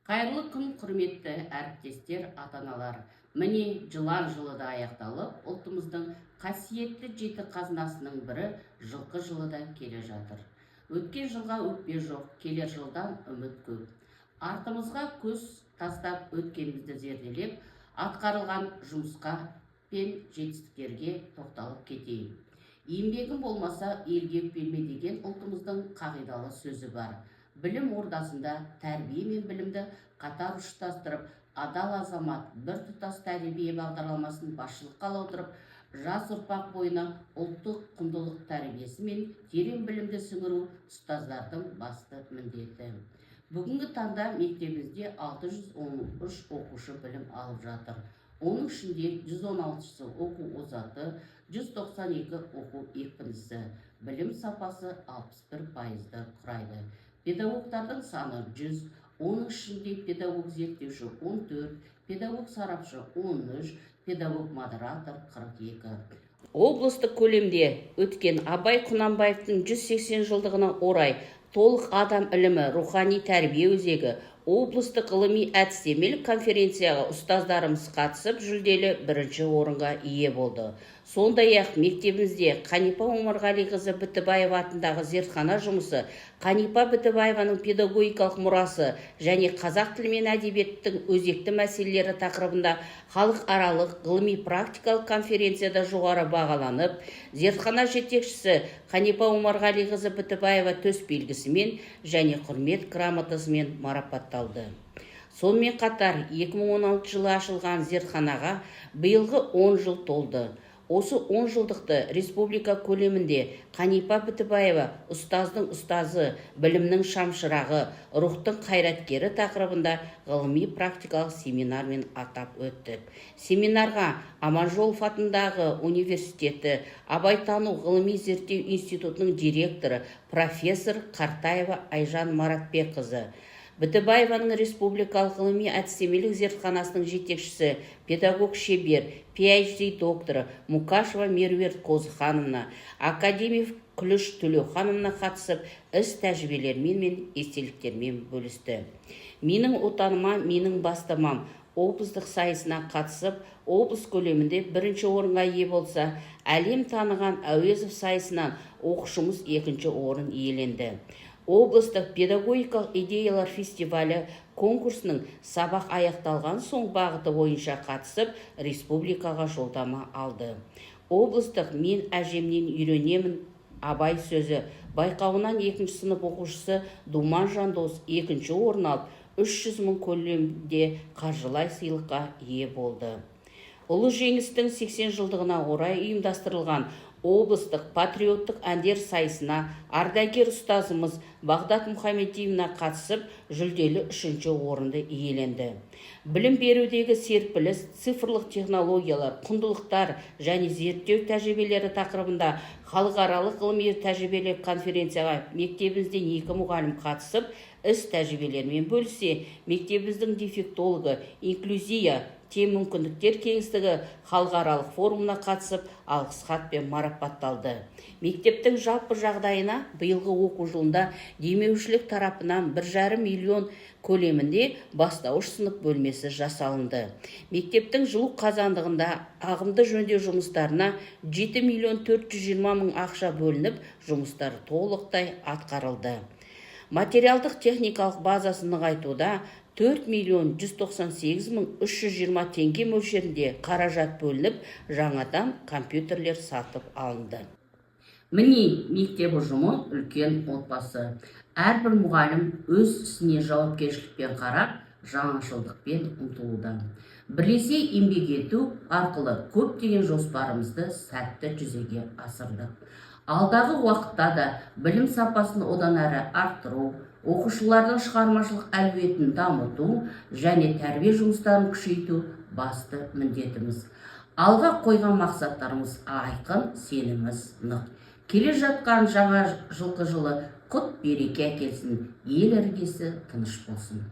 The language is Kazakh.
Қайырлы күн, құрметті әріптестер, ата-аналар. Міне жылан жылы да аяқталып, ұлтымыздың қасиетті жеті қазынасының бірі жылқы жылы да келе жатыр. Өткен жылға өкпе жоқ, келер жылдан үміт көп. Артымызға көз тастап өткенімізді зерделеп, атқарылған жұмысқа пен жетістіктерге тоқталып кетейін. Еңбегім болмаса елге өкпелме деген ұлтымыздың қағидалы сөзі бар. Білім ордасында тәрбие мен білімді қатар ұштастырып, адал азамат бір тұтас тәрбие бағдарламасын басшылыққа ала отырып, жас ұрпақ бойына ұлттық құндылық тәрбиесі мен терең білімді сіңіру ұстаздардың басты міндеті. Бүгінгі таңда мектебімізде 613 оқушы білім алып жатыр. Оның ішінде 116-сы оқу озаты, 192 оқу екпіндісі. Білім сапасы 61%-ды құрайды. Педагогтардың саны 100, оның ішінде педагог зерттеуші 14, педагог сарапшы 13, педагог модератор 42. Облыстық көлемде өткен Абай Құнанбаевтың 180 жылдығына орай толық адам ілімі рухани тәрбие өзегі облыстық ғылыми әдістемелік конференцияға ұстаздарымыз қатысып, жүлделі бірінші орынға ие болды. Сондай-ақ мектебімізде Қанипа Омарғалиқызы Бітібаева атындағы зертхана жұмысы, Қанипа Бітібаеваның педагогикалық мұрасы және қазақ тілі мен әдебиеттің өзекті мәселелері тақырыбында халықаралық ғылыми-практикалық конференцияда жоғары бағаланып, зертхана жетекшісі Қанипа Омарғалиқызы Бітібаева төсбелгісімен және құрмет грамотасымен марапатталды. Сонымен қатар 2016 жылы ашылған зертханаға биылғы 10 жыл толды. Осы 10 жылдықты республика көлемінде Қанипа Бітібаева ұстаздың ұстазы, білімнің шамшырағы, рухтың қайраткері тақырыбында ғылыми-практикалық семинармен атап өттік. Семинарға Аманжолов атындағы университеті, Абайтану ғылыми зерттеу институтының директоры, профессор Қартаева Айжан Маратбекқызы, Бітібаеваның республикалық ғылыми әдістемелік зертханасының жетекшісі, педагог шебер, PhD докторы Мукашева Меруерт Қозыханымна, академик Күліш Төлеуханымна қатысып, іс тәжірибелермен мен естеліктермен бөлісті. Менің отаныма, менің бастамам облыстық сайысына қатысып, облыс көлемінде бірінші орынға ие болса, әлем таныған Әуезов сайысынан оқушымыз екінші орын иеленді. Облыстық педагогикалық идеялар фестивалі конкурсының сабақ аяқталған соң бағыты бойынша қатысып, республикаға жолдама алды. Облыстық «Мен әжемнен үйренемін» Абай сөзі байқауынан 2-ші сынып оқушысы Думан Жандос 2-ші орын алып, 300 мың көлемде қаржылай сыйлыққа ие болды. Ұлы жеңістің 80 жылдығына орай ұйымдастырылған облыстық патриоттық әндер сайысына ардагер ұстазымыз Бағдат Мұхамедиевна қатысып, жүлделі 3-ші орынды иеленді. Білім берудегі серпіліс, цифрлық технологиялар, құндылықтар және зерттеу тәжірибелері тақырыбында халықаралық ғылыми тәжірибелік конференцияға мектебімізден 2 мұғалім қатысып, іс тәжірибелермен бөлісе, мектебіміздің дефектологы, инклюзия, тең мүмкіндіктер кеңістігі халықаралық форумына қатысып, алғыс хатпен марапатталды. Мектептің жалпы жағдайына биылғы оқу жылында демеушілік тарапынан 1,5 миллион көлемінде бастауыш сынып бөлмесі жасалынды. Мектептің жылу қазандығында ағымды жөндеу жұмыстарына 7 миллион 420 мың ақша бөлініп, жұмыстар толықтай атқарылды. Материалдық техникалық базасын нығайтуда 4 миллион 198 мың 320 теңге мөлшерінде қаражат бөлініп, жаңадан компьютерлер сатып алынды. Міне мектеп ұжымы үлкен отбасы. Әрбір мұғалім өз ісіне жауапкершілікпен қарап, жаңашылдықпен ұмтылуда. Бірлесе еңбек ету арқылы көптеген жоспарымызды сәтті жүзеге асырдық. Алдағы уақытта да білім сапасын одан әрі арттыру, оқушылардың шығармашылық әлеуетін дамыту және тәрбие жұмыстарын күшейту басты міндетіміз. Алға қойған мақсаттарымыз айқын, сеніміз нық. Келе жатқан жаңа жылқы жылы құт береке әкелсін, ел іргесі тыныш болсын.